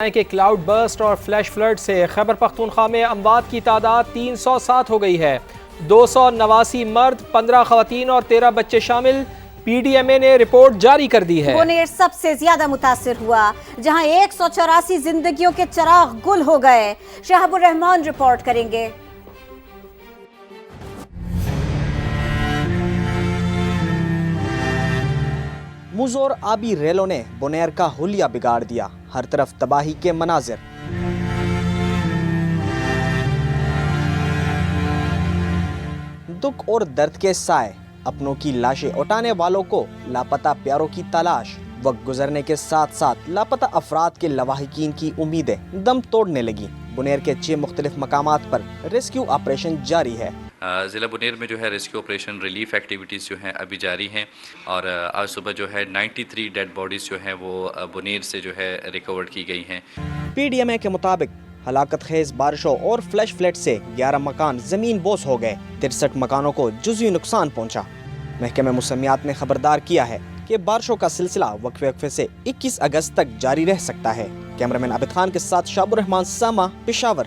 کہ cloud burst اور flash flood سے خیبر پختونخوا میں اموات کی تعداد 307 ہو گئی ہے۔ 289 مرد، 15 خواتین اور 13 بچے شامل۔ پی ڈی ایم اے نے رپورٹ جاری کر دی ہے۔ بونیر سب سے زیادہ متاثر ہوا، جہاں 184 زندگیوں کے چراغ گل ہو گئے۔ شہاب الرحمان رپورٹ کریں گے۔ مزور آبی ریلوں نے بونیر کا حلیہ بگاڑ دیا، ہر طرف تباہی کے مناظر۔ دکھ اور درد کے سائے، اپنوں کی لاشیں اٹھانے والوں کو لاپتہ پیاروں کی تلاش۔ وقت گزرنے کے ساتھ ساتھ لاپتہ افراد کے لواحقین کی امیدیں دم توڑنے لگیں۔ بونیر کے 6 مختلف مقامات پر ریسکیو آپریشن جاری ہے۔ ضلع بونیر میں جو ہے ریسکیو آپریشن ریلیف ایکٹیویٹیز جو ہیں ابھی جاری ہیں، اور آج صبح جو ہے 93 ڈیڈ باڈیز جو ہیں وہ بونیر سے جو ہے ریکورڈ کی گئی ہیں۔ پی ڈی ایم اے کے مطابق ہلاکت خیز بارشوں اور فلیش فلڈ سے 11 مکان زمین بوس ہو گئے، 63 مکانوں کو جزوی نقصان پہنچا۔ محکمہ موسمیات نے خبردار کیا ہے کہ بارشوں کا سلسلہ وقفے سے 21 اگست تک جاری رہ سکتا ہے۔ کیمرامین عابد خان کے ساتھ شہاب الرحمان، ساما، پشاور۔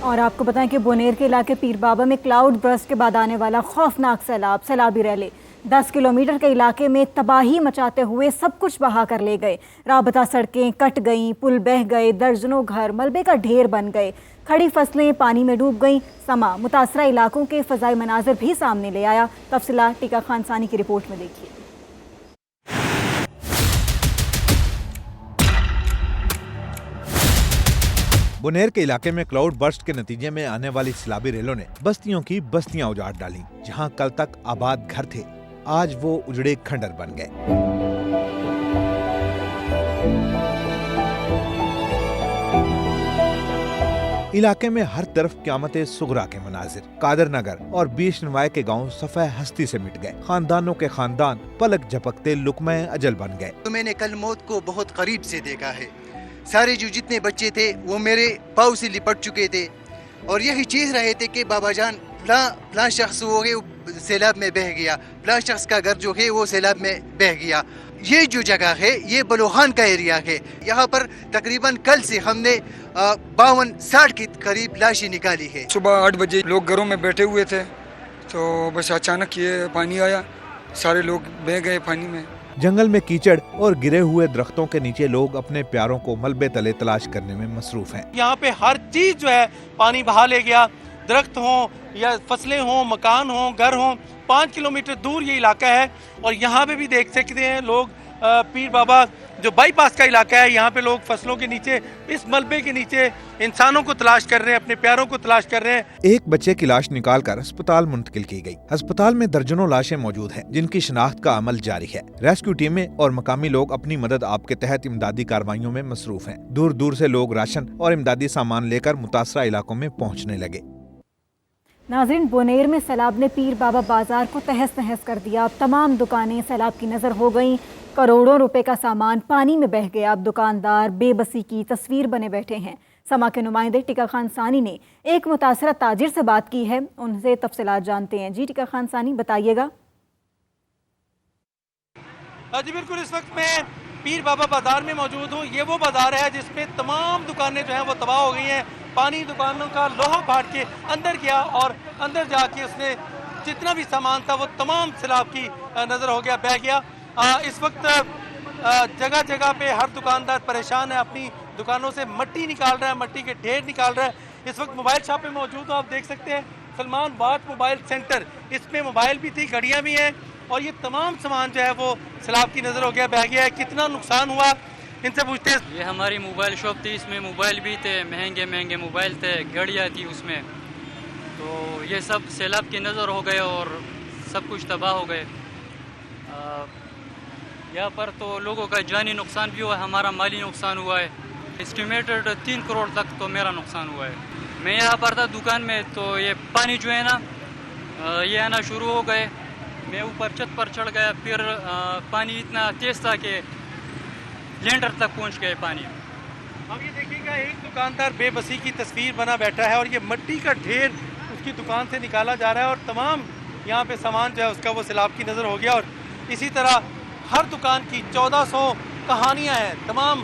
اور آپ کو بتائیں کہ بونیر کے علاقے پیر بابا میں کلاؤڈ برسٹ کے بعد آنے والا خوفناک سیلابی ریلے 10 کلومیٹر کے علاقے میں تباہی مچاتے ہوئے سب کچھ بہا کر لے گئے۔ رابطہ سڑکیں کٹ گئیں، پل بہہ گئے، درجنوں گھر ملبے کا ڈھیر بن گئے، کھڑی فصلیں پانی میں ڈوب گئیں۔ سما متاثرہ علاقوں کے فضائی مناظر بھی سامنے لے آیا۔ تفصیلات ٹیکا خان ثانی کی رپورٹ میں دیکھیے۔ بونیر کے علاقے میں کلاؤڈ برسٹ کے نتیجے میں آنے والی سیلابی ریلوں نے بستیوں کی بستیاں اجاڑ ڈالیں۔ جہاں کل تک آباد گھر تھے، آج وہ اجڑے کھنڈر بن گئے۔ علاقے میں ہر طرف قیامت صغرا کے مناظر۔ قادر نگر اور بیش نوائے کے گاؤں صفحہ ہستی سے مٹ گئے۔ خاندانوں کے خاندان پلک جھپکتے لقمہ اجل بن گئے۔ میں نے کل موت کو بہت قریب سے دیکھا ہے۔ سارے جو جتنے بچے تھے وہ میرے پاؤں سے لپٹ چکے تھے، اور یہی چیز رہے تھے کہ بابا جان فلاں شخص ہو گئے سیلاب میں بہہ گیا، فلاں شخص کا گھر جو ہے وہ سیلاب میں بہہ گیا۔ یہ جو جگہ ہے یہ بلوخان کا ایریا ہے۔ یہاں پر تقریباً کل سے ہم نے 52-60 کے قریب لاشیں نکالی ہے۔ صبح 8 بجے لوگ گھروں میں بیٹھے ہوئے تھے تو بس اچانک یہ پانی آیا، سارے لوگ بہہ گئے پانی میں۔ جنگل میں کیچڑ اور گرے ہوئے درختوں کے نیچے لوگ اپنے پیاروں کو ملبے تلے تلاش کرنے میں مصروف ہیں۔ یہاں پہ ہر چیز جو ہے پانی بہا لے گیا، درخت ہوں یا فصلیں ہوں، مکان ہوں، گھر ہوں۔ 5 کلومیٹر دور یہ علاقہ ہے، اور یہاں پہ بھی دیکھ سکتے ہیں لوگ پیر بابا جو بائی پاس کا علاقہ ہے، یہاں پہ لوگ فصلوں کے نیچے، اس ملبے کے نیچے انسانوں کو تلاش کر رہے ہیں، اپنے پیاروں کو تلاش کر رہے ہیں۔ ایک بچے کی لاش نکال کر ہسپتال منتقل کی گئی۔ ہسپتال میں درجنوں لاشیں موجود ہیں جن کی شناخت کا عمل جاری ہے۔ ریسکیو ٹیمیں اور مقامی لوگ اپنی مدد آپ کے تحت امدادی کارروائیوں میں مصروف ہیں۔ دور دور سے لوگ راشن اور امدادی سامان لے کر متاثرہ علاقوں میں پہنچنے لگے۔ ناظرین، بونیر میں سیلاب نے پیر بابا بازار کو تہس نہس کر دیا۔ اب تمام دکانیں سیلاب کی نظر ہو گئیں، کروڑوں روپے کا سامان پانی میں بہہ گیا۔ اب دکاندار بے بسی کی تصویر بنے بیٹھے ہیں۔ سما کے نمائندے ٹیکا خان ثانی نے ایک متاثرہ تاجر سے بات کی ہے، ان سے تفصیلات جانتے ہیں۔ جی ٹیکا خان ثانی، بتائیے گا۔ جی بالکل، اس وقت میں پیر بابا بازار میں موجود ہوں۔ یہ وہ بازار ہے جس میں تمام دکانیں جو ہیں وہ تباہ ہو گئی ہیں۔ پانی دکانوں کا لوہا پھاٹ کے اندر گیا، اور اندر جا کے اس نے جتنا بھی سامان تھا وہ تمام سیلاب کی نظر ہو گیا، بہہ گیا۔ اس وقت جگہ جگہ پہ ہر دکاندار پریشان ہے، اپنی دکانوں سے مٹی نکال رہا ہے، مٹی کے ڈھیر نکال رہا ہے۔ اس وقت موبائل شاپ پہ موجود ہوں، آپ دیکھ سکتے ہیں سلمان باغ موبائل سینٹر، اس میں موبائل بھی تھی، گھڑیاں بھی ہیں، اور یہ تمام سامان جو ہے وہ سیلاب کی نظر ہو گیا، بہہ گیا ہے۔ کتنا نقصان ہوا ان سے پوچھتے ہیں۔ یہ ہماری موبائل شاپ تھی، اس میں موبائل بھی تھے، مہنگے مہنگے موبائل تھے، گھڑیاں تھی اس میں، تو یہ سب سیلاب کی نظر ہو گئے اور سب کچھ تباہ ہو گئے۔ یہاں پر تو لوگوں کا جانی نقصان بھی ہوا ہے، ہمارا مالی نقصان ہوا ہے۔ اسٹیمیٹڈ 3 کروڑ تک تو میرا نقصان ہوا ہے۔ میں یہاں پر تھا دکان میں، تو یہ پانی جو ہے نا یہ آنا شروع ہو گئے۔ میں اوپر چھت پر چڑھ گیا، پھر پانی اتنا تیز تھا کہ لینڈر تک پہنچ گئے پانی۔ اب یہ دیکھیے گا، ایک دکاندار بے بسی کی تصویر بنا بیٹھا ہے، اور یہ مٹی کا ڈھیر اس کی دکان سے نکالا جا رہا ہے، اور تمام یہاں پہ سامان جو ہے اس کا وہ سیلاب کی نظر ہو گیا۔ اور اسی طرح ہر دکان کی 1400 کہانیاں ہیں، تمام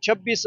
26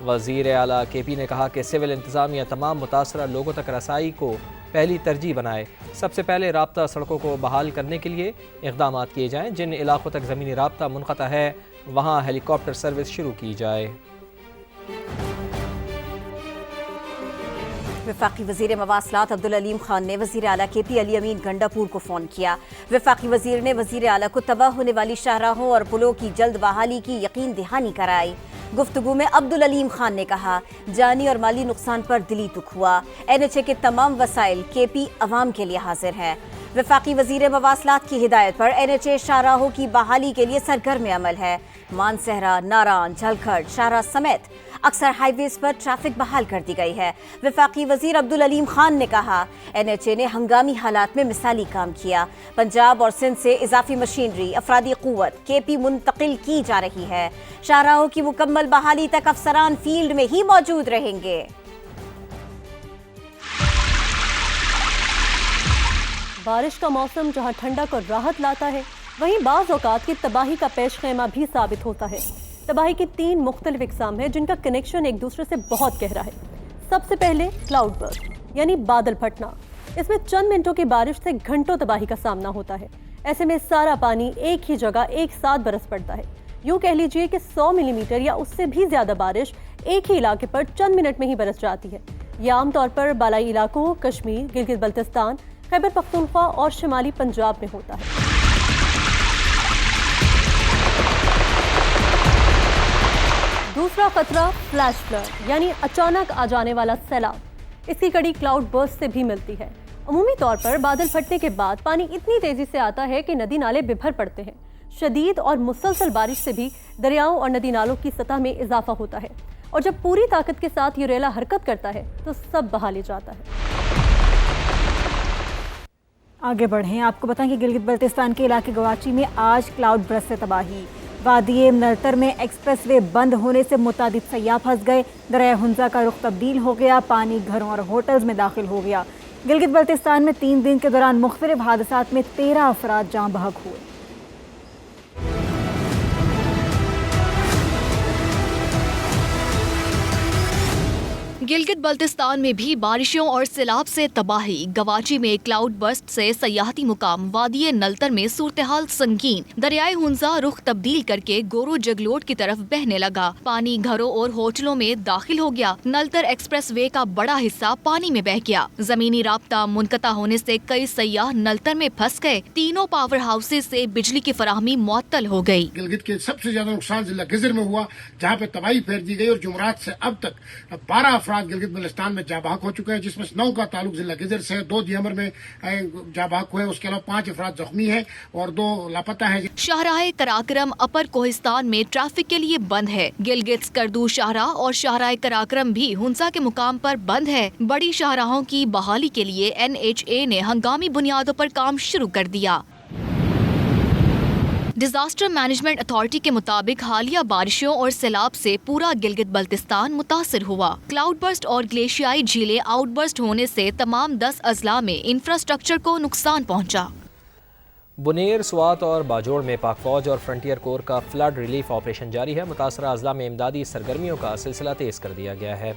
وزیر اعلیٰ کے پی نے کہا کہ سول انتظامیہ تمام متاثرہ لوگوں تک رسائی کو پہلی ترجیح بنائے۔ سب سے پہلے رابطہ سڑکوں کو بحال کرنے کے لیے اقدامات کیے جائیں۔ جن علاقوں تک زمینی رابطہ منقطع ہے وہاں ہیلی کاپٹر سروس شروع کی جائے۔ وفاقی وزیر مواصلات عبدالعلیم خان نے وزیر اعلیٰ کے پی علی امین گنڈاپور کو فون کیا۔ وفاقی وزیر نے وزیر اعلیٰ کو تباہ ہونے والی شاہراہوں اور پلوں کی جلد بحالی کی یقین دہانی کرائی۔ گفتگو میں عبدالعلیم خان نے کہا جانی اور مالی نقصان پر دلی دکھ ہوا۔ NHA کے تمام وسائل کے پی عوام کے لیے حاضر ہیں۔ وفاقی وزیر مواصلات کی ہدایت پر NHA شاہراہوں کی بحالی کے لیے سرگرم عمل ہے۔ مانسہرہ، ناران، جھلکھٹ، شاہراہ سمیت اکثر ہائی ویز پر ٹریفک بحال کر دی گئی ہے۔ وفاقی وزیر عبدالعلیم خان نے کہا NHA نے ہنگامی حالات میں مثالی کام کیا۔ پنجاب اور سندھ سے اضافی مشینری، افرادی قوت کے پی منتقل کی جا رہی ہے۔ شاہراہوں کی مکمل بحالی تک افسران فیلڈ میں ہی موجود رہیں گے۔ بارش کا موسم جہاں ٹھنڈک اور راحت لاتا ہے وہیں بعض اوقات کی تباہی کا پیش خیمہ بھی ثابت ہوتا ہے۔ تباہی کی 3 مختلف اقسام ہیں جن کا کنیکشن ایک دوسرے سے بہت گہرا ہے۔ سب سے پہلے کلاؤڈ برسٹ یعنی بادل پھٹنا۔ اس میں چند منٹوں کی بارش سے گھنٹوں تباہی کا سامنا ہوتا ہے۔ ایسے میں سارا پانی ایک ہی جگہ ایک ساتھ برس پڑتا ہے۔ یوں کہہ لیجئے کہ 100 ملی میٹر یا اس سے بھی زیادہ بارش ایک ہی علاقے پر چند منٹ میں ہی برس جاتی ہے۔ یہ عام طور پر بالائی علاقوں کشمیر، گلگت بلتستان، خیبر پختونخوا اور شمالی پنجاب میں ہوتا ہے۔ دوسرا خطرہ فلیش فلڈ یعنی اچانک آ جانے والا سیلاب۔ اس کی کڑی کلاؤڈ برسٹ سے بھی ملتی ہے۔ عمومی طور پر بادل پھٹنے کے بعد پانی اتنی تیزی سے آتا ہے کہ ندی نالے ببھر پڑتے ہیں۔ شدید اور مسلسل بارش سے بھی دریاؤں اور ندی نالوں کی سطح میں اضافہ ہوتا ہے، اور جب پوری طاقت کے ساتھ یہ ریلا حرکت کرتا ہے تو سب بہا لے جاتا ہے۔ آگے بڑھیں، آپ کو بتائیں کہ گلگت بلتستان کے علاقے گواچی میں آج کلاؤڈ برسٹ سے تباہی۔ وادی نلتر میں ایکسپریس وے بند ہونے سے متعدد سیاح پھنس گئے۔ دریائے ہنزا کا رخ تبدیل ہو گیا، پانی گھروں اور ہوٹلز میں داخل ہو گیا۔ گلگت بلتستان میں 3 دن کے دوران مختلف حادثات میں 13 افراد جاں بحق ہوئے۔ گلگت بلتستان میں بھی بارشوں اور سیلاب سے تباہی۔ گواچی میں کلاؤڈ برسٹ سے سیاحتی مقام وادی نلتر میں صورتحال سنگین۔ دریائے ہنزا رخ تبدیل کر کے گورو جگلوٹ کی طرف بہنے لگا، پانی گھروں اور ہوٹلوں میں داخل ہو گیا۔ نلتر ایکسپریس وے کا بڑا حصہ پانی میں بہ گیا۔ زمینی رابطہ منقطع ہونے سے کئی سیاح نلتر میں پھنس گئے۔ تینوں پاور ہاؤسز سے بجلی کی فراہمی معطل ہو گئی۔ گلگت کے سب سے زیادہ نقصان ضلع گزر میں ہوا، جہاں پہ تباہی پھیر دی گئی، اور جمعرات سے اب تک 12 افراد گلگت بلتستان میں جاں بحق ہو چکے ہیں، جس میں 9 کا تعلق ضلع گزر سے ہے۔ 2 دیمر میں جاں بحق ہوئے، اس کے علاوہ 5 افراد زخمی ہیں اور 2 لاپتہ ہیں۔ شاہراہ کراکرم اپر کوہستان میں ٹریفک کے لیے بند ہے۔ گلگت سکردو شاہراہ اور شاہراہ کراکرم بھی ہنسا کے مقام پر بند ہے۔ بڑی شاہراہوں کی بحالی کے لیے NHA نے ہنگامی بنیادوں پر کام شروع کر دیا۔ ڈیزاسٹر مینجمنٹ اتھارٹی کے مطابق حالیہ بارشوں اور سیلاب سے پورا گلگت بلتستان متاثر ہوا۔ کلاؤڈ برسٹ اور گلیشیائی جھیلیں آؤٹ برسٹ ہونے سے تمام 10 اضلاع میں انفراسٹرکچر کو نقصان پہنچا۔ بنیر، سوات اور باجوڑ میں پاک فوج اور فرنٹیئر کور کا فلڈ ریلیف آپریشن جاری ہے۔ متاثرہ اضلاع میں امدادی سرگرمیوں کا سلسلہ تیز کر دیا گیا ہے۔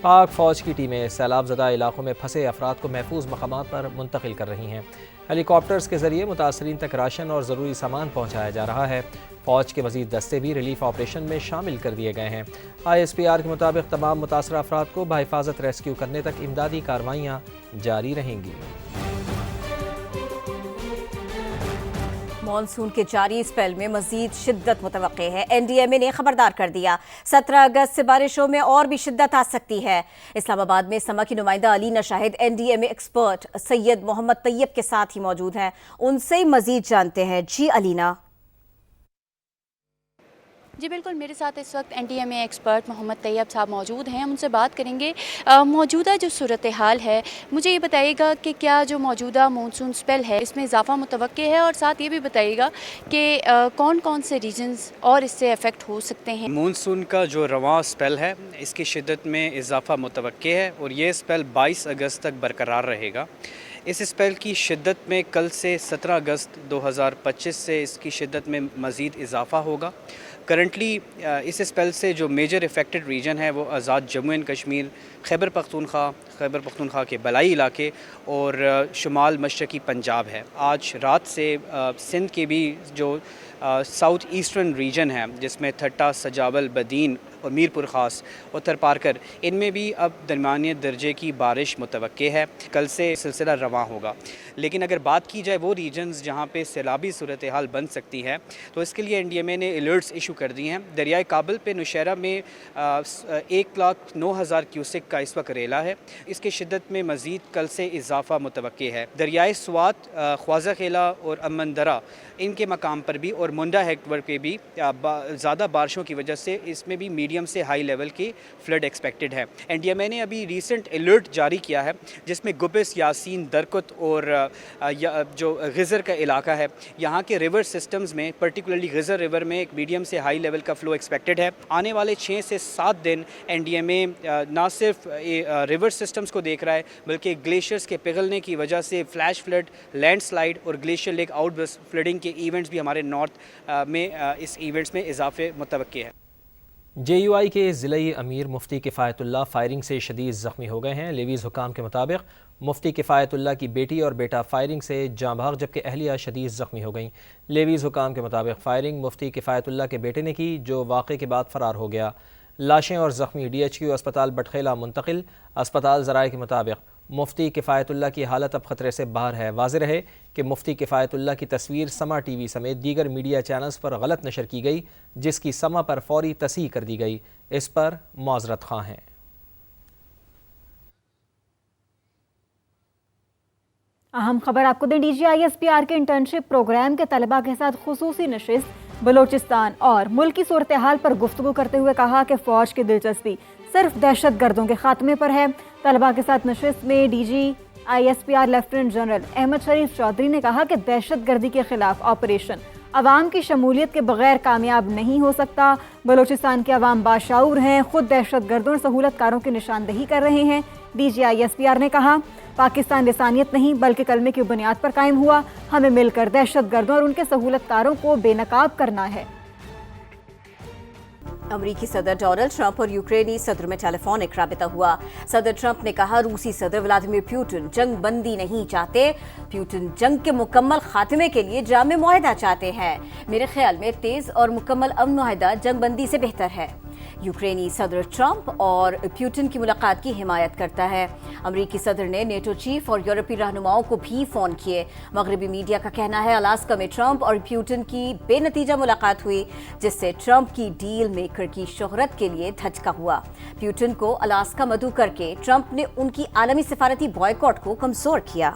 پاک فوج کی ٹیمیں سیلاب زدہ علاقوں میں پھنسے افراد کو محفوظ مقامات پر منتقل کر رہی ہیں۔ ہیلی کاپٹرز کے ذریعے متاثرین تک راشن اور ضروری سامان پہنچایا جا رہا ہے۔ فوج کے مزید دستے بھی ریلیف آپریشن میں شامل کر دیے گئے ہیں۔ ISPR کے مطابق تمام متاثرہ افراد کو بحفاظت ریسکیو کرنے تک امدادی کارروائیاں جاری رہیں گی۔ مانسون کے جاری اسپیل میں مزید شدت متوقع ہے۔ NDMA نے خبردار کر دیا 17 اگست سے بارشوں میں اور بھی شدت آ سکتی ہے۔ اسلام آباد میں سما کی نمائندہ علینا شاہد NDMA ایکسپرٹ سید محمد طیب کے ساتھ ہی موجود ہیں، ان سے مزید جانتے ہیں۔ جی علینا۔ جی بالکل، میرے ساتھ اس وقت NDMA ایکسپرٹ محمد طیب صاحب موجود ہیں، ہم ان سے بات کریں گے موجودہ جو صورتحال ہے۔ مجھے یہ بتائیے گا کہ کیا جو موجودہ مونسون سپیل ہے اس میں اضافہ متوقع ہے، اور ساتھ یہ بھی بتائیے گا کہ کون کون سے ریجنز اور اس سے افیکٹ ہو سکتے ہیں۔ مونسون کا جو رواں سپیل ہے اس کی شدت میں اضافہ متوقع ہے، اور یہ سپیل 22 اگست تک برقرار رہے گا۔ اس اسپیل کی شدت میں کل سے 17 اگست 2025 سے اس کی شدت میں مزید اضافہ ہوگا۔ کرنٹلی اس اسپیل سے جو میجر افیکٹڈ ریجن ہے وہ آزاد جموں اینڈ کشمیر، خیبر پختونخوا کے بلائی علاقے اور شمال مشرقی پنجاب ہے۔ آج رات سے سندھ کے بھی جو ساؤتھ ایسٹرن ریجن ہے جس میں تھٹا، سجاول، بدین اور میر پور خاص، اتر پارکر، ان میں بھی اب درمیانے درجے کی بارش متوقع ہے۔ کل سے سلسلہ رواں ہوگا، لیکن اگر بات کی جائے وہ ریجنز جہاں پہ سیلابی صورتحال بن سکتی ہے تو اس کے لیے NDMA نے الرٹس ایشو کر دی ہیں۔ دریائے کابل پہ نوشہرہ میں 1,09,000 کیوسک کا اس وقت ریلا ہے، اس کی شدت میں مزید کل سے اضافہ متوقع ہے۔ دریائے سوات، خواجہ خیلا اور امن درہ ان کے مقام پر بھی اور منڈا ہیکٹور پہ بھی زیادہ بارشوں کی وجہ سے اس میں بھی میڈیم سے ہائی لیول کی فلڈ ایکسپیکٹڈ ہے۔ NDMA نے ابھی ریسنٹ الرٹ جاری کیا ہے جس میں گبس، یاسین، درکت اور جو غزر کا علاقہ ہے، یہاں کے ریور سسٹمز میں پرٹیکولرلی غزر ریور میں ایک میڈیم سے ہائی لیول کا فلو ایکسپیکٹڈ ہے۔ آنے والے 6 سے 7 دن NDMA نہ صرف ریور سسٹمز کو دیکھ رہا ہے بلکہ گلیشیئرز کے پگھلنے کی وجہ سے فلیش فلڈ، لینڈ سلائیڈ اور glacier lake outburst flooding کے ایونٹس بھی ہمارے نارتھ میں اس ایونٹس میں اضافے متوقع ہے۔ JUI کے ضلعی امیر مفتی کفایت اللہ فائرنگ سے شدید زخمی ہو گئے ہیں۔ لیویز حکام کے مطابق مفتی کفایت اللہ کی بیٹی اور بیٹا فائرنگ سے جاں بحق جبکہ اہلیہ شدید زخمی ہو گئیں۔ لیویز حکام کے مطابق فائرنگ مفتی کفایت اللہ کے بیٹے نے کی جو واقعے کے بعد فرار ہو گیا۔ لاشیں اور زخمی DHQ اسپتال بٹخیلہ منتقل۔ اسپتال ذرائع کے مطابق مفتی کفایت اللہ کی حالت اب خطرے سے باہر ہے۔ واضح رہے کہ مفتی کفایت اللہ کی تصویر سما TV سمیت دیگر میڈیا چینلز پر غلط نشر کی گئی جس کی سما پر فوری تصحیح کر دی گئی، اس پر معذرت خواہ ہیں۔ اہم خبر آپ کو دیں، DGI SPR کے انٹرنشپ پروگرام کے طلباء کے ساتھ خصوصی نشست، بلوچستان اور ملک کی صورتحال پر گفتگو کرتے ہوئے کہا کہ فوج کی دلچسپی صرف دہشت گردوں کے خاتمے پر ہے۔ طلباء کے ساتھ نشست میں DGI SPR lieutenant general Ahmed Sharif Chaudhry نے کہا کہ دہشت گردی کے خلاف آپریشن عوام کی شمولیت کے بغیر کامیاب نہیں ہو سکتا۔ بلوچستان کے عوام باشعور ہیں، خود دہشت گردوں اور سہولت کاروں کی نشاندہی کر رہے ہیں۔ DGI SPR نے کہا پاکستان لسانیت نہیں بلکہ کلمے کی بنیاد پر قائم ہوا، ہمیں مل کر دہشت گردوں اور ان کے سہولت کاروں کو بے نقاب کرنا ہے۔ امریکی صدر ڈونلڈ ٹرمپ اور یوکرینی صدر میں ٹیلی فونک رابطہ ہوا۔ صدر ٹرمپ نے کہا روسی صدر ولادیمیر پیوٹن جنگ بندی نہیں چاہتے، پیوٹن جنگ کے مکمل خاتمے کے لیے جامع معاہدہ چاہتے ہیں۔ میرے خیال میں تیز اور مکمل امن معاہدہ جنگ بندی سے بہتر ہے۔ یوکرینی صدر ٹرمپ اور پیوٹن کی ملاقات کی حمایت کرتا ہے۔ امریکی صدر نے نیٹو چیف اور یورپی رہنماؤں کو بھی فون کیے۔ مغربی میڈیا کا کہنا ہے الاسکا میں ٹرمپ اور پیوٹن کی بے نتیجہ ملاقات ہوئی جس سے ٹرمپ کی ڈیل میکر کی شہرت کے لیے دھچکا ہوا۔ پیوٹن کو الاسکا مدعو کر کے ٹرمپ نے ان کی عالمی سفارتی بائیکاٹ کو کمزور کیا۔